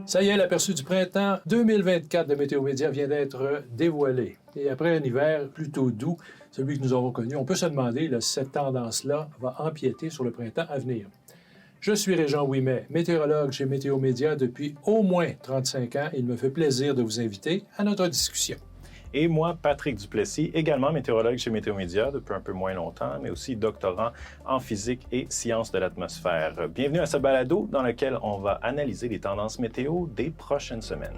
Ça y est, l'aperçu du printemps 2024 de Météo Média vient d'être dévoilé. Et après un hiver plutôt doux, celui que nous avons connu, on peut se demander si cette tendance-là va empiéter sur le printemps à venir. Je suis Régent Ouimet, météorologue chez Météo Média depuis au moins 35 ans. Il me fait plaisir de vous inviter à notre discussion. Et moi, Patrick Duplessis, également météorologue chez Météo Média depuis un peu moins longtemps, mais aussi doctorant en physique et sciences de l'atmosphère. Bienvenue à ce balado dans lequel on va analyser les tendances météo des prochaines semaines.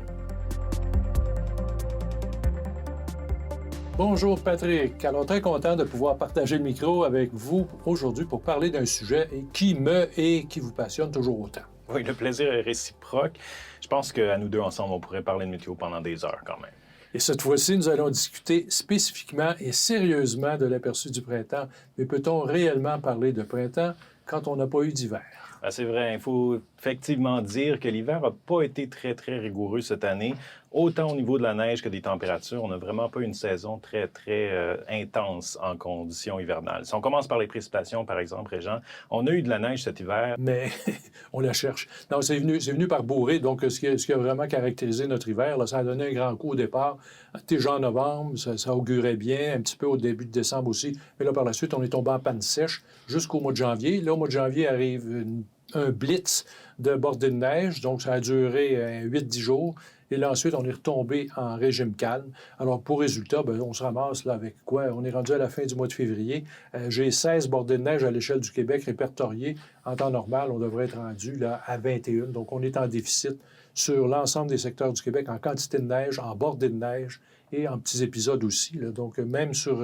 Bonjour Patrick. Alors très content de pouvoir partager le micro avec vous aujourd'hui pour parler d'un sujet qui vous passionne toujours autant. Oui, le plaisir est réciproque. Je pense qu'à nous deux ensemble, on pourrait parler de météo pendant des heures quand même. Et cette fois-ci, nous allons discuter spécifiquement et sérieusement de l'aperçu du printemps. Mais peut-on réellement parler de printemps quand on n'a pas eu d'hiver? C'est vrai, il faut effectivement dire que l'hiver n'a pas été très rigoureux cette année. Autant au niveau de la neige que des températures, on n'a vraiment pas une saison très intense en conditions hivernales. Si on commence par les précipitations, par exemple, Régent, on a eu de la neige cet hiver. Mais on la cherche. Non, c'est venu par bourrée. Donc, ce qui a vraiment caractérisé notre hiver, là, ça a donné un grand coup au départ. Déjà en novembre, ça augurait bien, un petit peu au début de décembre aussi. Mais là, par la suite, on est tombé en panne sèche jusqu'au mois de janvier. Là, au mois de janvier arrive un blitz de bordée de neige. Donc, ça a duré 8-10 jours. Et là, ensuite, on est retombé en régime calme. Alors, pour résultat, on se ramasse là avec quoi? On est rendu à la fin du mois de février. J'ai 16 bordées de neige à l'échelle du Québec répertoriées. En temps normal, on devrait être rendu là, à 21. Donc, on est en déficit sur l'ensemble des secteurs du Québec en quantité de neige, en bordée de neige et en petits épisodes aussi. Là. Donc, même sur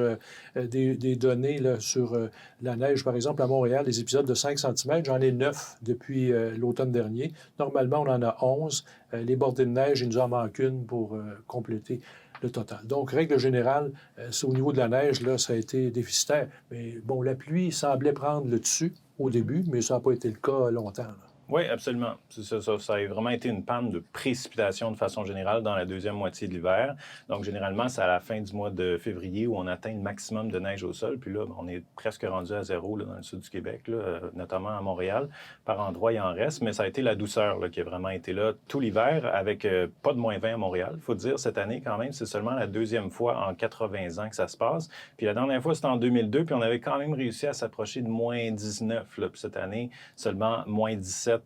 des données là, sur la neige, par exemple, à Montréal, des épisodes de 5 cm, j'en ai 9 depuis l'automne dernier. Normalement, on en a 11. Les bordées de neige, il nous en manque une pour compléter le total. Donc, règle générale, au niveau de la neige, là, ça a été déficitaire. Mais bon, la pluie semblait prendre le dessus au début, mais ça n'a pas été le cas longtemps. Là. Oui, absolument. Ça a vraiment été une panne de précipitation de façon générale dans la deuxième moitié de l'hiver. Donc, généralement, c'est à la fin du mois de février où on atteint le maximum de neige au sol. Puis là, on est presque rendu à zéro là, dans le sud du Québec, là, notamment à Montréal. Par endroits, il en reste, mais ça a été la douceur là, qui a vraiment été là tout l'hiver avec pas de moins 20 à Montréal. Il faut dire, cette année, quand même, c'est seulement la deuxième fois en 80 ans que ça se passe. Puis la dernière fois, c'était en 2002, puis on avait quand même réussi à s'approcher de moins 19. Là. Puis cette année, seulement moins 17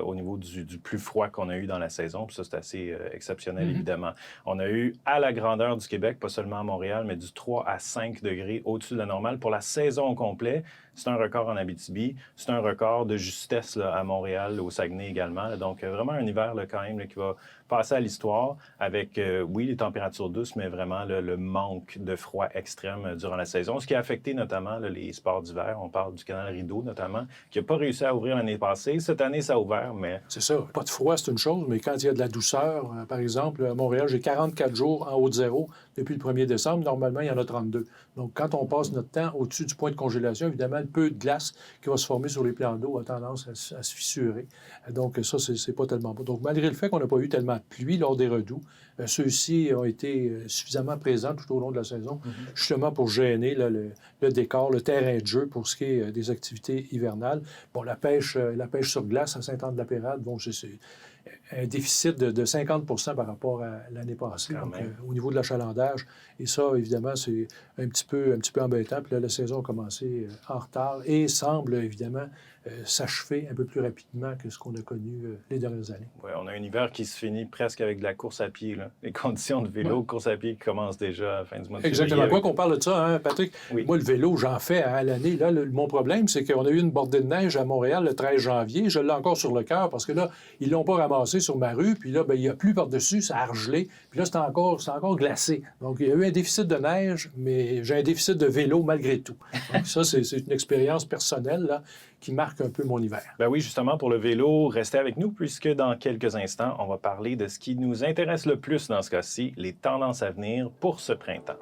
au niveau du plus froid qu'on a eu dans la saison. Puis ça, c'est assez exceptionnel, évidemment. On a eu à la grandeur du Québec, pas seulement à Montréal, mais du 3 à 5 degrés au-dessus de la normale pour la saison au complet. C'est un record en Abitibi. C'est un record de justesse là, à Montréal, au Saguenay également. Là. Donc, vraiment un hiver là, quand même là, qui va passer à l'histoire avec, oui, les températures douces, mais vraiment là, le manque de froid extrême durant la saison. Ce qui a affecté notamment là, les sports d'hiver. On parle du canal Rideau notamment, qui n'a pas réussi à ouvrir l'année passée. Cette année, ça a ouvert, mais... C'est ça. Pas de froid, c'est une chose, mais quand il y a de la douceur, par exemple, à Montréal, j'ai 44 jours en haut de zéro depuis le 1er décembre. Normalement, il y en a 32. Donc, quand on passe notre temps au-dessus du point de congélation, évidemment, le peu de glace qui va se former sur les plans d'eau a tendance à se fissurer. Donc, ça, c'est pas tellement bon. Donc, malgré le fait qu'on n'a pas eu tellement de pluie lors des redoux, ceux-ci ont été suffisamment présents tout au long de la saison, justement pour gêner là, le décor, le terrain de jeu pour ce qui est des activités hivernales. Bon, la pêche sur glace à Sainte-Anne-de-la-Pérade, bon, c'est un déficit de 50 % par rapport à l'année passée, donc, au niveau de l'achalandage. Et ça, évidemment, c'est un petit peu embêtant. Puis là, la saison a commencé en retard et semble, évidemment, s'achever un peu plus rapidement que ce qu'on a connu les dernières années. Oui, on a un hiver qui se finit presque avec de la course à pied. Là. Les conditions de vélo, course à pied qui commencent déjà à la fin du mois de février. Exactement. Quoi qu'on parle de ça, hein, Patrick? Oui. Moi, le vélo, j'en fais à l'année. Là, mon problème, c'est qu'on a eu une bordée de neige à Montréal le 13 janvier. Je l'ai encore sur le cœur parce que là, ils l'ont pas ramassé sur ma rue. Puis là, il n'y a plus par-dessus, ça a gelé. Puis là, c'est encore glacé. Donc, il y a eu un déficit de neige, mais j'ai un déficit de vélo malgré tout. Donc, ça, c'est une expérience personnelle là, qui marque un peu mon hiver. Ben oui, justement, pour le vélo, restez avec nous puisque dans quelques instants, on va parler de ce qui nous intéresse le plus dans ce cas-ci, les tendances à venir pour ce printemps.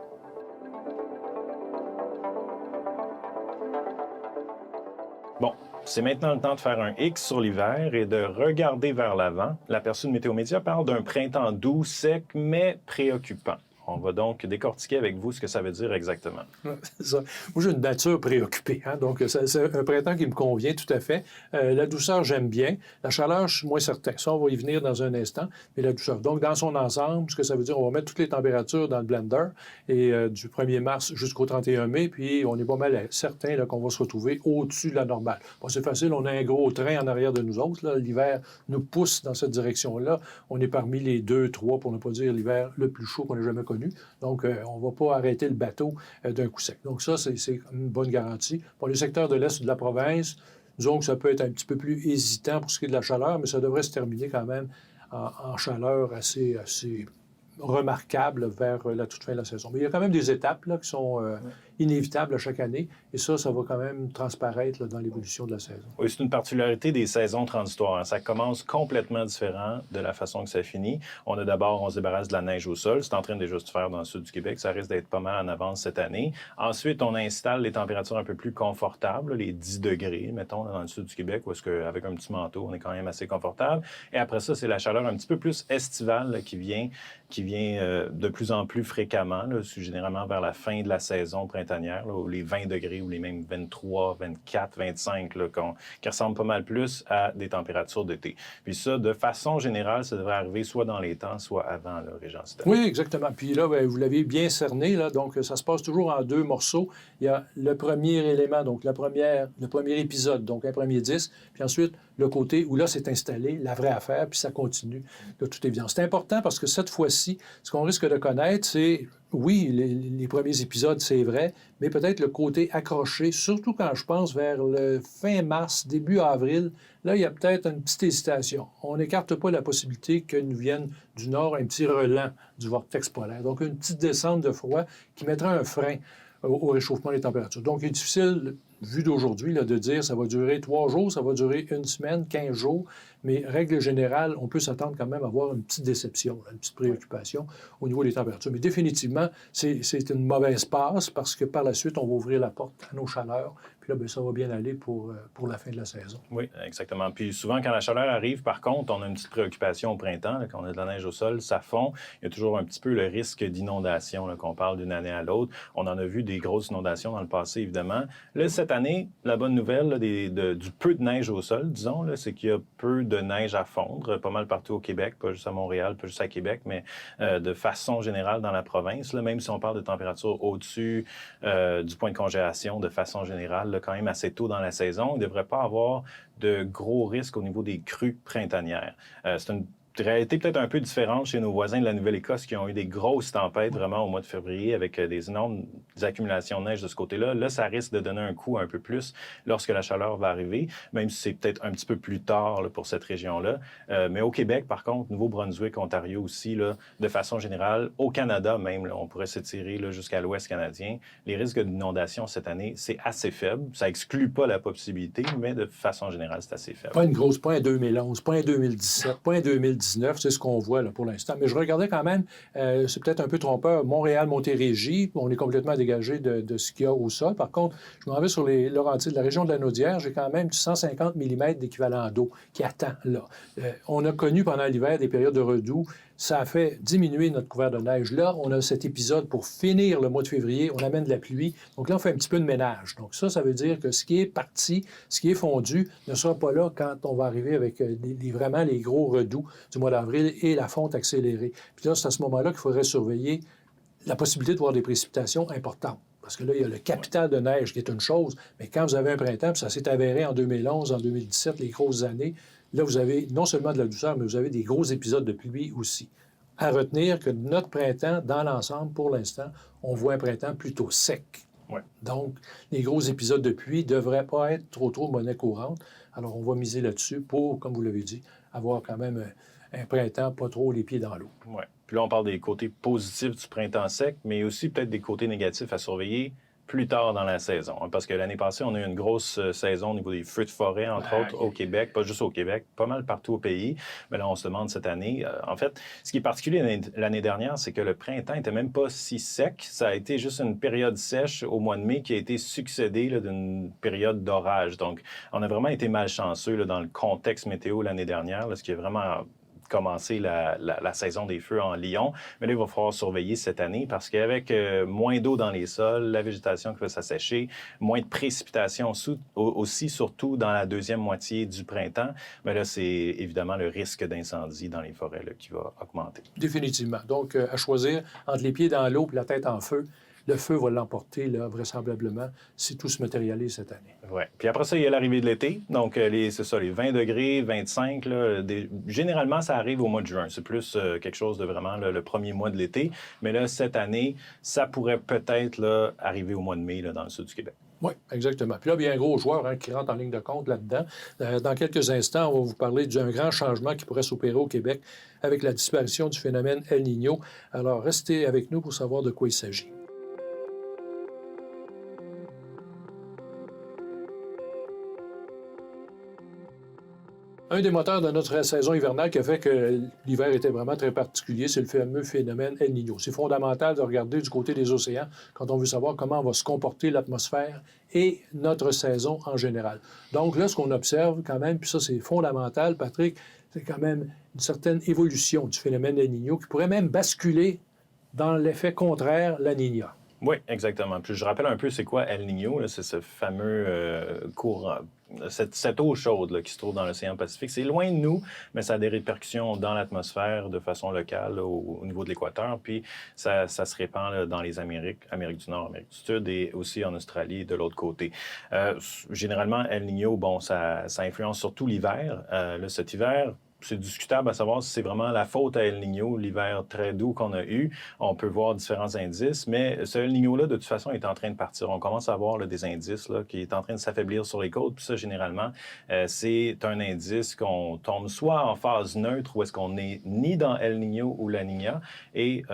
Bon, c'est maintenant le temps de faire un X sur l'hiver et de regarder vers l'avant. L'aperçu de Météo Média parle d'un printemps doux, sec, mais préoccupant. On va donc décortiquer avec vous ce que ça veut dire exactement. C'est ça. Moi, j'ai une nature préoccupée, hein? Donc c'est un printemps qui me convient tout à fait. La douceur, j'aime bien. La chaleur, je suis moins certain. Ça, on va y venir dans un instant. Mais la douceur. Donc, dans son ensemble, ce que ça veut dire, on va mettre toutes les températures dans le blender et du 1er mars jusqu'au 31 mai, puis on est pas mal certain là, qu'on va se retrouver au-dessus de la normale. Bon, c'est facile, on a un gros train en arrière de nous autres. Là. L'hiver nous pousse dans cette direction-là. On est parmi les 2, 3, pour ne pas dire l'hiver le plus chaud qu'on ait jamais connu. Donc, on ne va pas arrêter le bateau d'un coup sec. Donc, ça, c'est une bonne garantie. Pour les secteurs de l'Est de la province, disons que ça peut être un petit peu plus hésitant pour ce qui est de la chaleur, mais ça devrait se terminer quand même en chaleur assez remarquable vers la toute fin de la saison. Mais il y a quand même des étapes là, qui sont inévitables à chaque année, et ça va quand même transparaître là, dans l'évolution de la saison. Oui, c'est une particularité des saisons transitoires. Hein. Ça commence complètement différent de la façon que ça finit. On se débarrasse de la neige au sol. C'est en train de déjà se faire dans le sud du Québec. Ça risque d'être pas mal en avance cette année. Ensuite, on installe les températures un peu plus confortables, les 10 degrés, mettons, dans le sud du Québec, où est-ce qu'avec un petit manteau, on est quand même assez confortable. Et après ça, c'est la chaleur un petit peu plus estivale là, qui vient de plus en plus fréquemment, là, généralement vers la fin de la saison printanière, là, où les 20 degrés ou les mêmes 23, 24, 25, là, qui ressemblent pas mal plus à des températures d'été. Puis ça, de façon générale, ça devrait arriver soit dans les temps, soit avant, là, Régent Citadel. Oui, exactement. Puis là, bien, vous l'avez bien cerné, là, donc ça se passe toujours en 2 morceaux. Il y a le premier élément, donc le premier épisode, donc un premier 10, puis ensuite le côté où là, c'est installé, la vraie affaire, puis ça continue de toute évidence. C'est important parce que cette fois-ci, ce qu'on risque de connaître, c'est, oui, les premiers épisodes, c'est vrai, mais peut-être le côté accroché, surtout quand je pense vers le fin mars, début avril, là, il y a peut-être une petite hésitation. On n'écarte pas la possibilité que nous vienne du nord un petit relent du vortex polaire. Donc, une petite descente de froid qui mettra un frein au réchauffement des températures. Donc, il est difficile, vu d'aujourd'hui, là, de dire ça va durer 3 jours, ça va durer 1 semaine, 15 jours, mais règle générale, on peut s'attendre quand même à avoir une petite déception, une petite préoccupation au niveau des températures. Mais définitivement, c'est une mauvaise passe parce que par la suite, on va ouvrir la porte à nos chaleurs. Puis là, bien, ça va bien aller pour la fin de la saison. Oui, exactement. Puis souvent, quand la chaleur arrive, par contre, on a une petite préoccupation au printemps. Là, quand on a de la neige au sol, ça fond. Il y a toujours un petit peu le risque d'inondation, là, qu'on parle d'une année à l'autre. On en a vu des grosses inondations dans le passé, évidemment. Là, cette année, la bonne nouvelle là, du peu de neige au sol, disons, là, c'est qu'il y a peu de neige à fondre, pas mal partout au Québec, pas juste à Montréal, pas juste à Québec, mais de façon générale dans la province. Là, même si on parle de températures au-dessus du point de congélation, de façon générale, là, quand même assez tôt dans la saison, il ne devrait pas avoir de gros risques au niveau des crues printanières. C'est une réalité peut-être un peu différente chez nos voisins de la Nouvelle-Écosse qui ont eu des grosses tempêtes vraiment au mois de février avec des énormes accumulations de neige de ce côté-là. Là, ça risque de donner un coup un peu plus lorsque la chaleur va arriver, même si c'est peut-être un petit peu plus tard là, pour cette région-là. Mais au Québec, par contre, Nouveau-Brunswick, Ontario aussi, là, de façon générale, au Canada même, là, on pourrait s'étirer là, jusqu'à l'ouest canadien. Les risques d'inondation cette année, c'est assez faible. Ça exclut pas la possibilité, mais de façon générale, c'est assez faible. Pas une grosse, pas un 2011, pas un 2017, pas un 2019, c'est ce qu'on voit là, pour l'instant. Mais je regardais quand même, c'est peut-être un peu trompeur, Montréal-Montérégie, on est complètement dégagé de ce qu'il y a au sol. Par contre, je m'en vais sur les Laurentides, la région de la Naudière, j'ai quand même 150 mm d'équivalent d'eau qui attend là. On a connu pendant l'hiver des périodes de redoux. Ça a fait diminuer notre couvert de neige. Là, on a cet épisode pour finir le mois de février. On amène de la pluie. Donc là, on fait un petit peu de ménage. Donc ça veut dire que ce qui est parti, ce qui est fondu, ne sera pas là quand on va arriver avec vraiment les gros redoux du mois d'avril et la fonte accélérée. Puis là, c'est à ce moment-là qu'il faudrait surveiller la possibilité de voir des précipitations importantes. Parce que là, il y a le capital de neige qui est une chose, mais quand vous avez un printemps, puis ça s'est avéré en 2011, en 2017, les grosses années, là, vous avez non seulement de la douceur, mais vous avez des gros épisodes de pluie aussi. À retenir que notre printemps, dans l'ensemble, pour l'instant, on voit un printemps plutôt sec. Ouais. Donc, les gros épisodes de pluie ne devraient pas être trop monnaie courante. Alors, on va miser là-dessus pour, comme vous l'avez dit, avoir quand même un printemps pas trop les pieds dans l'eau. Oui. Puis là, on parle des côtés positifs du printemps sec, mais aussi peut-être des côtés négatifs à surveiller plus tard dans la saison. Parce que l'année passée, on a eu une grosse saison au niveau des feux de forêt, entre autres, au Québec, pas juste au Québec, pas mal partout au pays. Mais là, on se demande cette année. En fait, ce qui est particulier l'année dernière, c'est que le printemps n'était même pas si sec. Ça a été juste une période sèche au mois de mai qui a été succédée là, d'une période d'orage. Donc, on a vraiment été malchanceux là, dans le contexte météo l'année dernière, là, ce qui est vraiment commencer la saison des feux en Lyon. Mais là, il va falloir surveiller cette année parce qu'avec moins d'eau dans les sols, la végétation qui va s'assécher, moins de précipitations aussi, surtout dans la deuxième moitié du printemps, mais là, c'est évidemment le risque d'incendie dans les forêts là, qui va augmenter. Définitivement. Donc, à choisir entre les pieds dans l'eau et la tête en feu, le feu va l'emporter, là, vraisemblablement, si tout se matérialise cette année. Oui. Puis après ça, il y a l'arrivée de l'été. Donc, c'est ça, les 20 degrés, 25. Là, généralement, ça arrive au mois de juin. C'est plus quelque chose de vraiment là, le premier mois de l'été. Mais là, cette année, ça pourrait peut-être là, arriver au mois de mai là, dans le sud du Québec. Oui, exactement. Puis là, il y a un gros joueur qui rentre en ligne de compte là-dedans. Dans quelques instants, on va vous parler d'un grand changement qui pourrait s'opérer au Québec avec la disparition du phénomène El Niño. Alors, restez avec nous pour savoir de quoi il s'agit. Un des moteurs de notre saison hivernale qui a fait que l'hiver était vraiment très particulier, c'est le fameux phénomène El Niño. C'est fondamental de regarder du côté des océans quand on veut savoir comment va se comporter l'atmosphère et notre saison en général. Donc là, ce qu'on observe quand même, puis ça c'est fondamental, Patrick, c'est quand même une certaine évolution du phénomène El Niño qui pourrait même basculer dans l'effet contraire, la Niña. Oui, exactement. Puis je rappelle un peu c'est quoi El Niño, là, c'est ce fameux courant. Cette eau chaude là, qui se trouve dans l'océan Pacifique, c'est loin de nous, mais ça a des répercussions dans l'atmosphère de façon locale là, au niveau de l'équateur. Puis ça se répand là, dans les Amérique du Nord, Amérique du Sud et aussi en Australie de l'autre côté. Généralement, El Niño, bon, ça influence surtout l'hiver. Là, cet hiver, c'est discutable à savoir si c'est vraiment la faute à El Niño, l'hiver très doux qu'on a eu. On peut voir différents indices, mais ce El Niño-là, de toute façon, est en train de partir. On commence à voir là, des indices là, qui est en train de s'affaiblir sur les côtes. Puis ça, généralement, c'est un indice qu'on tombe soit en phase neutre, ou est-ce qu'on n'est ni dans El Niño ou La Niña, et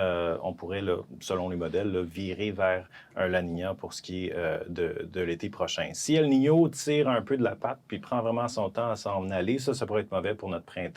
on pourrait, là, selon les modèles, là, virer vers un La Niña pour ce qui est de l'été prochain. Si El Niño tire un peu de la patte puis prend vraiment son temps à s'en aller, ça pourrait être mauvais pour notre printemps,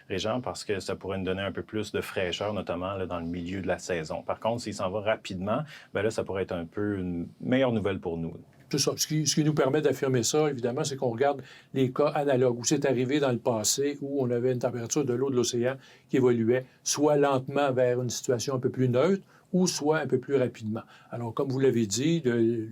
Régent, parce que ça pourrait nous donner un peu plus de fraîcheur, notamment là, dans le milieu de la saison. Par contre, s'il s'en va rapidement, bien là, ça pourrait être un peu une meilleure nouvelle pour nous. C'est ça. Ce qui nous permet d'affirmer ça, évidemment, c'est qu'on regarde les cas analogues où c'est arrivé dans le passé, où on avait une température de l'eau de l'océan qui évoluait soit lentement vers une situation un peu plus neutre, ou soit un peu plus rapidement. Alors, comme vous l'avez dit,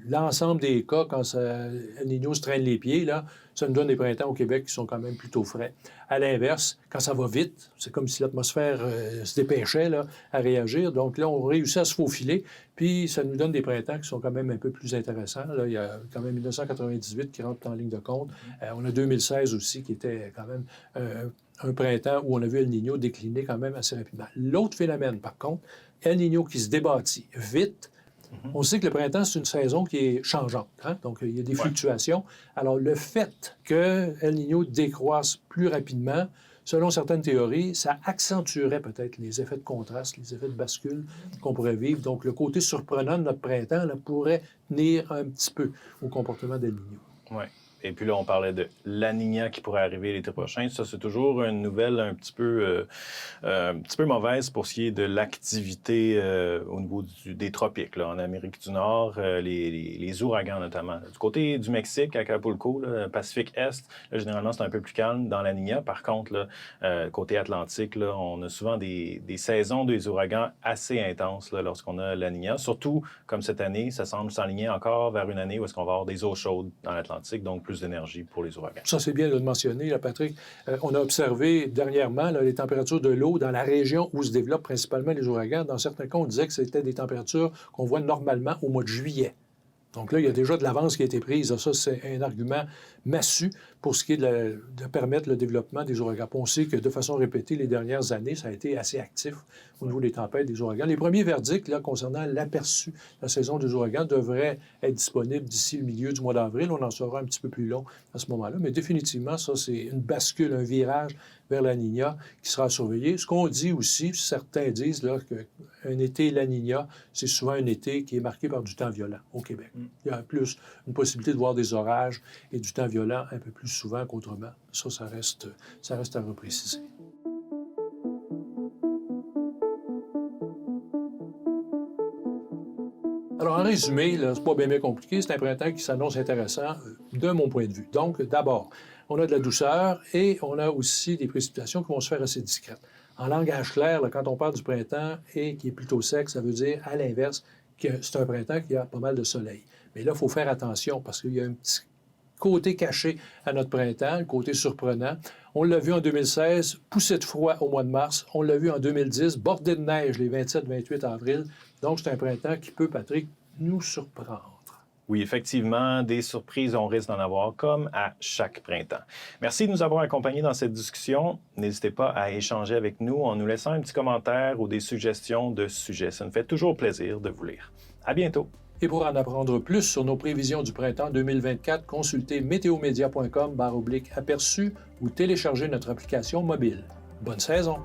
l'ensemble des cas, quand El Niño se traîne les pieds, là, ça nous donne des printemps au Québec qui sont quand même plutôt frais. À l'inverse, quand ça va vite, c'est comme si l'atmosphère se dépêchait là, à réagir. Donc là, on réussit à se faufiler, puis ça nous donne des printemps qui sont quand même un peu plus intéressants. Là, il y a quand même 1998 qui rentre en ligne de compte. On a 2016 aussi qui était quand même un printemps où on a vu El Niño décliner quand même assez rapidement. L'autre phénomène, par contre, El Niño qui se débâtit vite. On sait que le printemps, c'est une saison qui est changeante. Hein? Donc, il y a des fluctuations. Alors, le fait que El Niño décroisse plus rapidement, selon certaines théories, ça accentuerait peut-être les effets de contraste, les effets de bascule qu'on pourrait vivre. Donc, le côté surprenant de notre printemps là, pourrait tenir un petit peu au comportement d'El Niño. Oui. Et puis là, on parlait de La Niña qui pourrait arriver l'été prochain. Ça, c'est toujours une nouvelle un petit peu mauvaise pour ce qui est de l'activité au niveau des tropiques. Là, en Amérique du Nord, les ouragans notamment. Du côté du Mexique, à Acapulco, là, Pacifique Est, là, généralement, c'est un peu plus calme dans La Niña. Par contre, là, côté Atlantique, là, on a souvent des saisons des ouragans assez intenses là, lorsqu'on a La Niña. Surtout, comme cette année, ça semble s'enligner encore vers une année où est-ce qu'on va avoir des eaux chaudes dans l'Atlantique. Donc, plus d'énergie pour les ouragans. Ça, c'est bien de le mentionner, là, Patrick. On a observé dernièrement là, les températures de l'eau dans la région où se développent principalement les ouragans. Dans certains cas, on disait que c'était des températures qu'on voit normalement au mois de juillet. Donc là, il y a déjà de l'avance qui a été prise. Ça, c'est un argument massu pour ce qui est de permettre le développement des ouragans. On sait que de façon répétée, les dernières années, ça a été assez actif au niveau des tempêtes, des ouragans. Les premiers verdicts là, concernant l'aperçu de la saison des ouragans devraient être disponibles d'ici le milieu du mois d'avril. On en saura un petit peu plus long à ce moment-là. Mais définitivement, ça, c'est une bascule, un virage vers la Niña qui sera surveillé. Ce qu'on dit aussi, certains disent là, qu'un été La Niña, c'est souvent un été qui est marqué par du temps violent au Québec. Il y a plus une possibilité de voir des orages et du temps violent un peu plus souvent qu'autrement. Ça reste à repréciser. Alors, en résumé, c'est pas bien compliqué. C'est un printemps qui s'annonce intéressant de mon point de vue. Donc, d'abord, on a de la douceur et on a aussi des précipitations qui vont se faire assez discrètes. En langage clair, là, quand on parle du printemps et qui est plutôt sec, ça veut dire, à l'inverse, que c'est un printemps qui a pas mal de soleil. Mais là, il faut faire attention parce qu'il y a un petit côté caché à notre printemps, le côté surprenant. On l'a vu en 2016, poussée de froid au mois de mars. On l'a vu en 2010, bordée de neige les 27-28 avril. Donc, c'est un printemps qui peut, Patrick, nous surprendre. Oui, effectivement, des surprises, on risque d'en avoir comme à chaque printemps. Merci de nous avoir accompagnés dans cette discussion. N'hésitez pas à échanger avec nous en nous laissant un petit commentaire ou des suggestions de sujets. Ça nous fait toujours plaisir de vous lire. À bientôt. Et pour en apprendre plus sur nos prévisions du printemps 2024, consultez météomédia.com/aperçu ou téléchargez notre application mobile. Bonne saison!